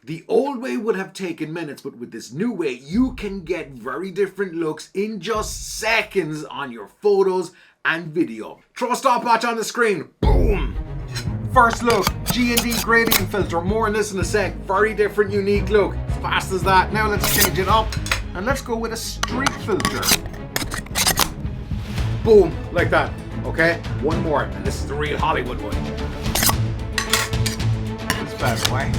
The old way would have taken minutes, but with this new way, you can get very different looks in just seconds on your photos and video. Throw a stopwatch on the screen. Boom! First look, G&D gradient filter. More on this in a sec. Very different, unique look. As fast as that. Now let's change it up and let's go with a streak filter. Boom, like that. Okay, one more, and this is the real Hollywood one. This bad boy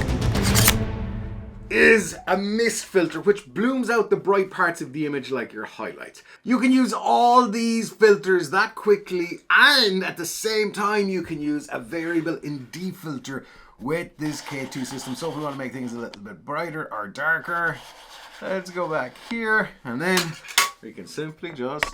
is a mist filter, which blooms out the bright parts of the image like your highlights. You can use all these filters that quickly, and at the same time you can use a variable ND filter with this K2 system. So if we want to make things a little bit brighter or darker, let's go back here, and then we can simply just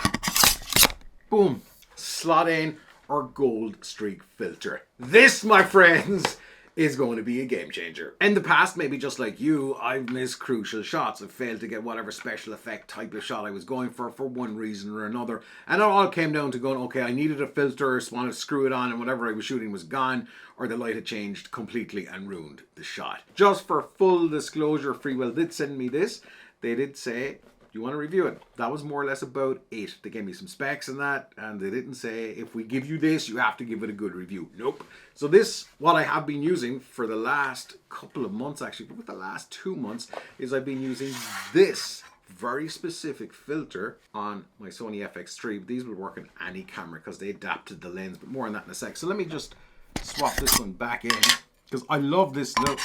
boom, slot in our gold streak filter. This, my friends, is going to be a game changer. In the past, maybe just like you, I've missed crucial shots. I've failed to get whatever special effect type of shot I was going for one reason or another. And it all came down to going, okay, I needed a filter, so I wanted to screw it on, and whatever I was shooting was gone, or the light had changed completely and ruined the shot. Just for full disclosure, Freewell did send me this. They did say, do you want to review it? That was more or less about it. They gave me some specs and that, and they didn't say, if we give you this, you have to give it a good review. Nope. So this, what I have been using for the last couple of months, actually, but with the last 2 months, is I've been using this very specific filter on my Sony FX3. These will work on any camera because they adapted the lens, but more on that in a sec. So let me just swap this one back in because I love this look.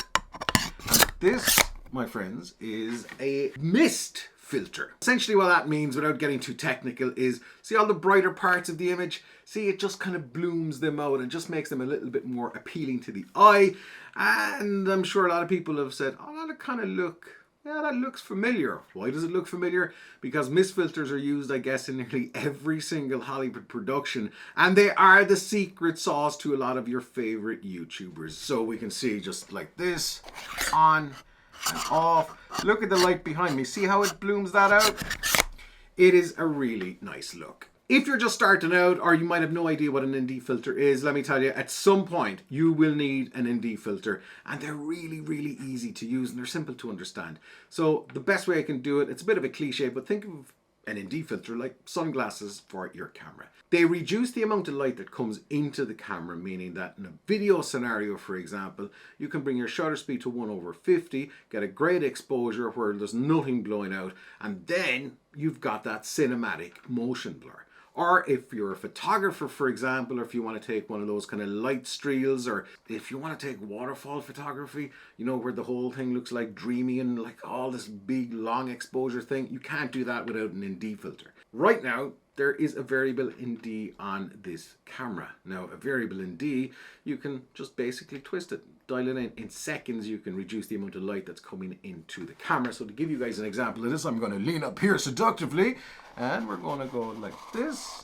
And this, my friends, is a mist filter. Essentially what that means, without getting too technical, is see all the brighter parts of the image? See, it just kind of blooms them out and just makes them a little bit more appealing to the eye. And I'm sure a lot of people have said, oh, that kind of look, yeah, that looks familiar. Why does it look familiar? Because mist filters are used, I guess, in nearly every single Hollywood production, and they are the secret sauce to a lot of your favorite YouTubers. So we can see just like this, on and off. Look at the light behind me. See how it blooms that out? It is a really nice look. If you're just starting out, or you might have no idea what an ND filter is, let me tell you, at some point you will need an ND filter, and they're really, really easy to use and they're simple to understand. So the best way I can do it, it's a bit of a cliche, but think of an ND filter like sunglasses for your camera. They reduce the amount of light that comes into the camera, meaning that in a video scenario, for example, you can bring your shutter speed to 1/50, get a great exposure where there's nothing blowing out, and then you've got that cinematic motion blur. Or if you're a photographer, for example, or if you want to take one of those kind of light streels, or if you want to take waterfall photography, you know, where the whole thing looks like dreamy and like all this big long exposure thing, you can't do that without an ND filter. Right now, there is a variable ND on this camera. Now, a variable ND, you can just basically twist it, dial it in. In seconds, you can reduce the amount of light that's coming into the camera. So to give you guys an example of this, I'm going to lean up here seductively, and we're going to go like this.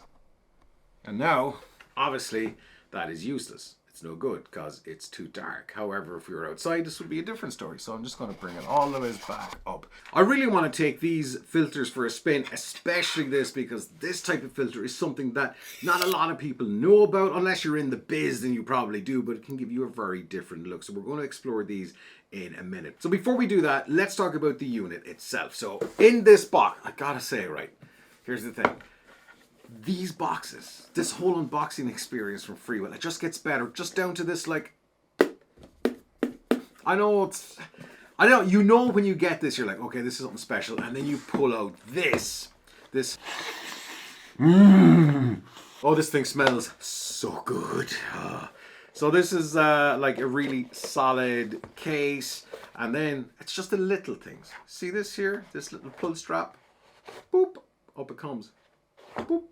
And now, obviously, that is useless. It's no good because it's too dark. However, if we were outside, this would be a different story. So I'm just going to bring it all the way back up. I really want to take these filters for a spin, especially this, because this type of filter is something that not a lot of people know about. Unless you're in the biz, then you probably do, but it can give you a very different look. So we're going to explore these in a minute. So before we do that, let's talk about the unit itself. So in this box, I gotta say, right, here's the thing. These boxes, this whole unboxing experience from Freewell, it just gets better. Just down to this, like, I know you know when you get this, you're like, okay, this is something special, and then you pull out this. Oh, this thing smells so good. So this is like a really solid case, and then it's just the little things. See this here, this little pull strap, boop, up it comes, boop.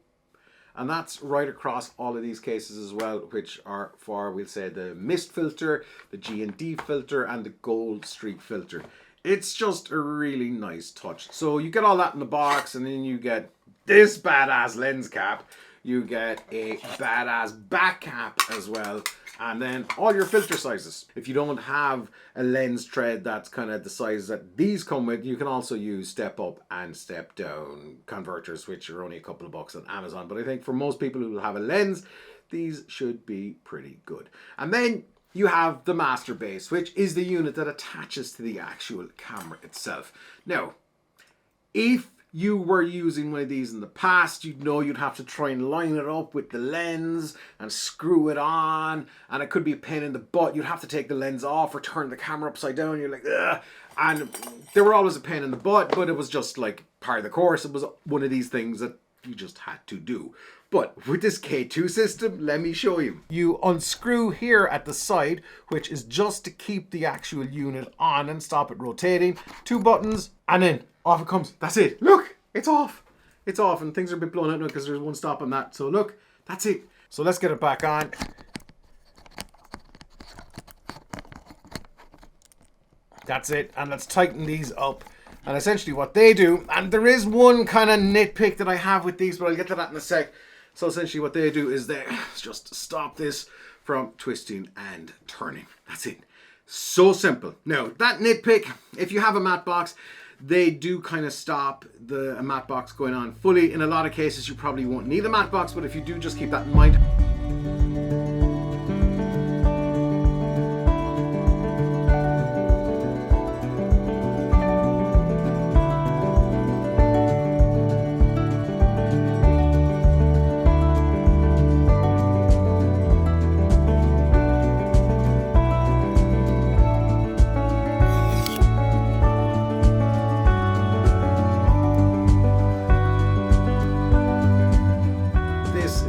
And that's right across all of these cases as well, which are for, we'll say, the mist filter, the G&D filter, and the gold streak filter. It's just a really nice touch. So you get all that in the box, and then you get this badass lens cap. You get a badass back cap as well. And then all your filter sizes. If you don't have a lens thread that's kind of the size that these come with, you can also use step up and step down converters, which are only a couple of bucks on Amazon. But I think for most people who will have a lens, these should be pretty good. And then you have the master base, which is the unit that attaches to the actual camera itself. Now, if you were using one of these in the past, you'd know you'd have to try and line it up with the lens and screw it on, and it could be a pain in the butt. You'd have to take the lens off or turn the camera upside down. You're like, ugh. And they were always a pain in the butt, but it was just like part of the course. It was one of these things that you just had to do. But with this K2 system, let me show you. You unscrew here at the side, which is just to keep the actual unit on and stop it rotating. 2 buttons, and then off it comes. That's it. Look, it's off. It's off, and things are a bit blown out now because there's one stop on that. So look, that's it. So let's get it back on. That's it, and let's tighten these up. And essentially what they do, and there is one kind of nitpick that I have with these, but I'll get to that in a sec. So essentially what they do is they just stop this from twisting and turning. That's it. So simple. Now, that nitpick, if you have a matte box, they do kind of stop the matte box going on fully. In a lot of cases, you probably won't need a matte box, but if you do, just keep that in mind.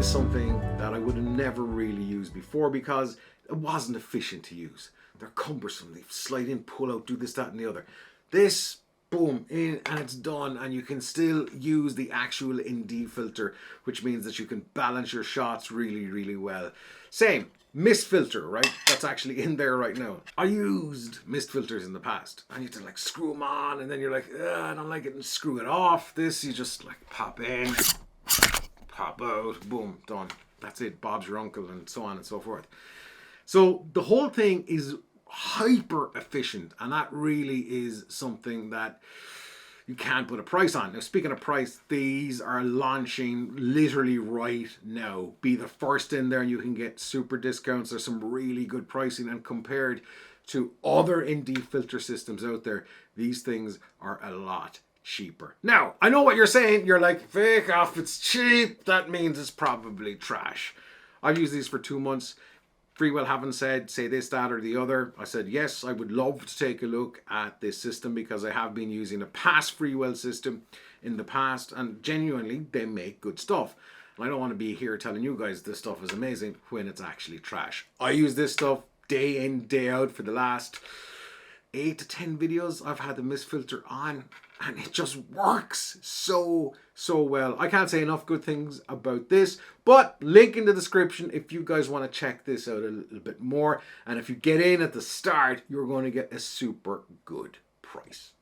Something that I would have never really used before because it wasn't efficient to use. They're cumbersome. They slide in, pull out, do this, that, and the other. This, boom, in, and it's done, and you can still use the actual ND filter, which means that you can balance your shots really, really well. Same, mist filter, right? That's actually in there right now. I used mist filters in the past, and you have to like screw them on, and then you're like, I don't like it, and screw it off. This, you just like pop in, pop out, boom, done. That's it, Bob's your uncle, and so on and so forth. So the whole thing is hyper efficient, and that really is something that you can't put a price on. Now, speaking of price, these are launching literally right now. Be the first in there and you can get super discounts. There's some really good pricing, and compared to other ND filter systems out there, these things are a lot cheaper. Now, I know what you're saying. You're like, fake off, it's cheap. That means it's probably trash. I've used these for 2 months. Freewell haven't said, say this, that, or the other. I said, yes, I would love to take a look at this system because I have been using a past Freewell system in the past, and genuinely, they make good stuff. And I don't want to be here telling you guys this stuff is amazing when it's actually trash. I use this stuff day in, day out for the last 8 to 10 videos. I've had the mist filter on, and it just works so well. I can't say enough good things about this, but link in the description if you guys want to check this out a little bit more. And if you get in at the start, you're going to get a super good price.